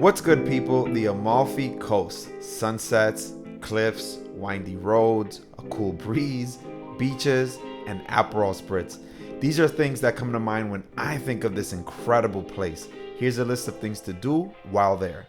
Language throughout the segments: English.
What's good, people? The Amalfi Coast Sunsets, cliffs, windy roads, a cool breeze, beaches, and Aperal Spritz. These are things that come to mind when I think of this incredible place. Here's a list of things to do while there.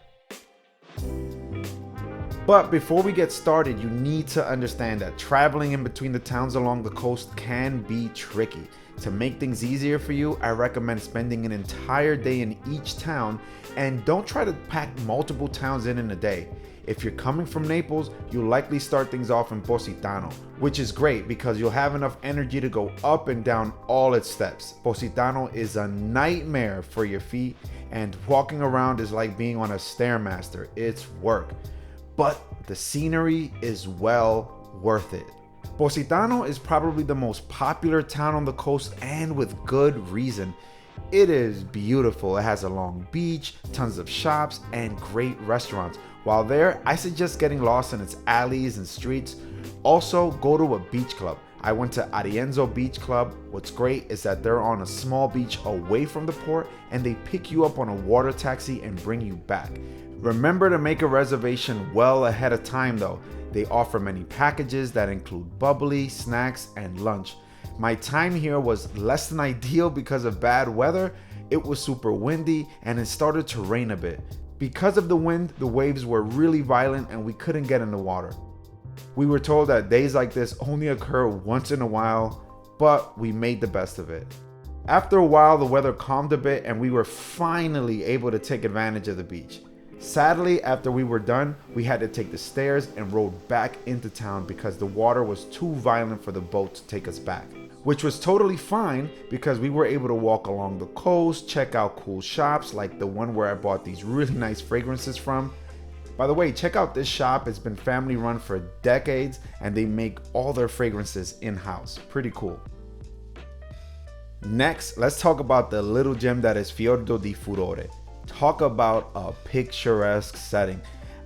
But before we get started, you need to understand that traveling in between the towns along the coast can be tricky. To make things easier for you, I recommend spending an entire day in each town, and don't try to pack multiple towns in a day. If you're coming from Naples, you'll likely start things off in Positano, which is great because you'll have enough energy to go up and down all its steps. Positano is a nightmare for your feet, and walking around is like being on a Stairmaster. It's work, but the scenery is well worth it. Positano is probably the most popular town on the coast, and with good reason. It is beautiful. It has a long beach, tons of shops, and great restaurants. While there, I suggest getting lost in its alleys and streets. Also, go to a beach club. I went to Arienzo Beach Club. What's great is that they're on a small beach away from the port, and they pick you up on a water taxi and bring you back. Remember to make a reservation well ahead of time though. They offer many packages that include bubbly, snacks, and lunch. My time here was less than ideal because of bad weather. It was super windy and it started to rain a bit. Because of the wind, the waves were really violent and we couldn't get in the water. We were told that days like this only occur once in a while, but we made the best of it. After a while, the weather calmed a bit and we were finally able to take advantage of the beach. Sadly, after we were done, we had to take the stairs and rode back into town because the water was too violent for the boat to take us back. Which was totally fine because we were able to walk along the coast, check out cool shops like the one where I bought these really nice fragrances from. By the way, check out this shop. It's been family run for decades and they make all their fragrances in-house. Pretty cool. Next, let's talk about the little gem that is Fiordo di Furore. Talk about a picturesque setting.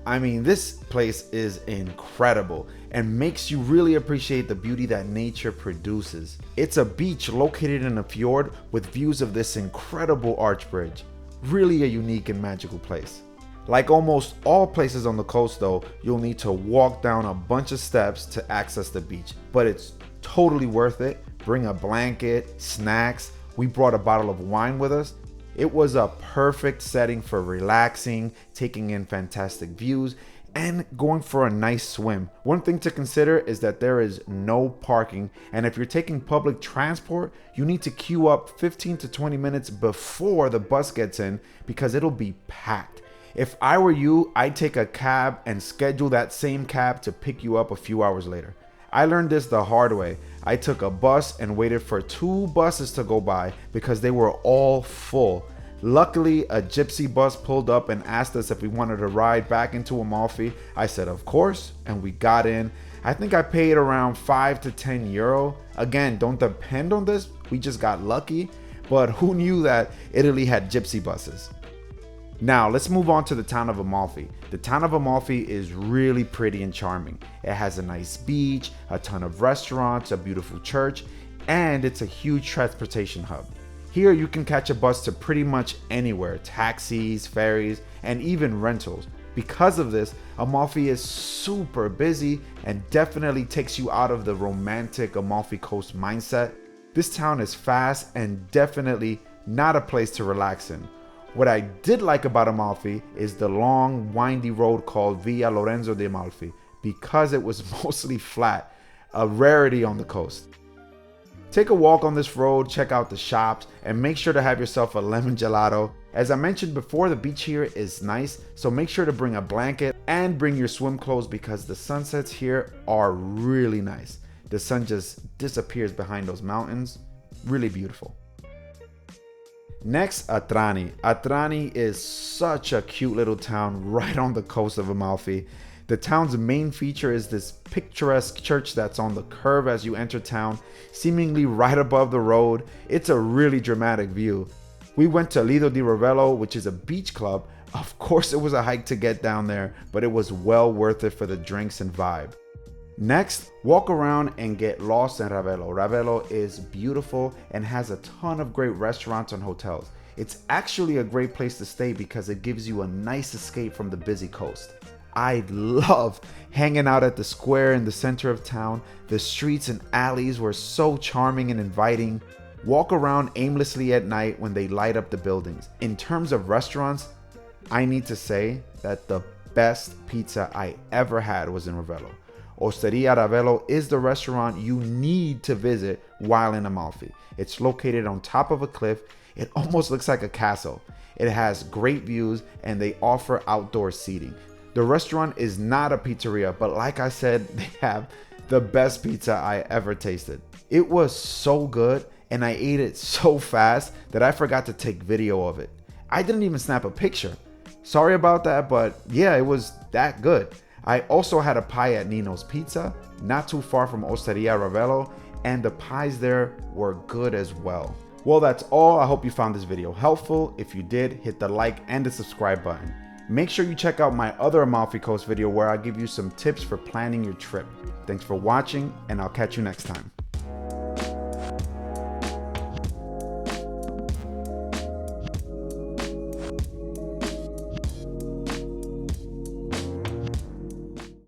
I mean, this place is incredible and makes you really appreciate the beauty that nature produces. It's a beach located in a fjord with views of this incredible arch bridge. Really a unique and magical place. Like almost all places on the coast though, you'll need to walk down a bunch of steps to access the beach, but it's totally worth it. Bring a blanket, snacks. We brought a bottle of wine with us. It was a perfect setting for relaxing, taking in fantastic views, and going for a nice swim. One thing to consider is that there is no parking, and if you're taking public transport, you need to queue up 15 to 20 minutes before the bus gets in because it'll be packed. If I were you, I'd take a cab and schedule that same cab to pick you up a few hours later. I learned this the hard way. I took a bus and waited for 2 buses to go by because they were all full. Luckily, a gypsy bus pulled up and asked us if we wanted to ride back into Amalfi. I said, of course, and we got in. I think I paid around 5 to 10 euro. Again, don't depend on this. We just got lucky, but who knew that Italy had gypsy buses? Now, let's move on to the town of Amalfi. The town of Amalfi is really pretty and charming. It has a nice beach, a ton of restaurants, a beautiful church, and it's a huge transportation hub. Here you can catch a bus to pretty much anywhere, taxis, ferries, and even rentals. Because of this, Amalfi is super busy and definitely takes you out of the romantic Amalfi Coast mindset. This town is fast and definitely not a place to relax in. What I did like about Amalfi is the long, windy road called Via Lorenzo di Amalfi because it was mostly flat, a rarity on the coast. Take a walk on this road, check out the shops, and make sure to have yourself a lemon gelato. As I mentioned before, the beach here is nice, so make sure to bring a blanket and bring your swim clothes because the sunsets here are really nice. The sun just disappears behind those mountains. Really beautiful. Next, Atrani. Atrani is such a cute little town right on the coast of Amalfi. The town's main feature is this picturesque church that's on the curve as you enter town, seemingly right above the road. It's a really dramatic view. We went to Fiordo di Ravello, which is a beach club. Of course, it was a hike to get down there, but it was well worth it for the drinks and vibe. Next, walk around and get lost in Ravello. Ravello is beautiful and has a ton of great restaurants and hotels. It's actually a great place to stay because it gives you a nice escape from the busy coast. I love hanging out at the square in the center of town. The streets and alleys were so charming and inviting. Walk around aimlessly at night when they light up the buildings. In terms of restaurants, I need to say that the best pizza I ever had was in Ravello. Osteria Ravello is the restaurant you need to visit while in Amalfi. It's located on top of a cliff. It almost looks like a castle. It has great views and they offer outdoor seating. The restaurant is not a pizzeria, but like I said, they have the best pizza I ever tasted. It was so good and I ate it so fast that I forgot to take video of it. I didn't even snap a picture. Sorry about that, but yeah, it was that good. I also had a pie at Nino's Pizza, not too far from Osteria Ravello, and the pies there were good as well. Well, that's all. I hope you found this video helpful. If you did, hit the like and the subscribe button. Make sure you check out my other Amalfi Coast video where I give you some tips for planning your trip. Thanks for watching, and I'll catch you next time.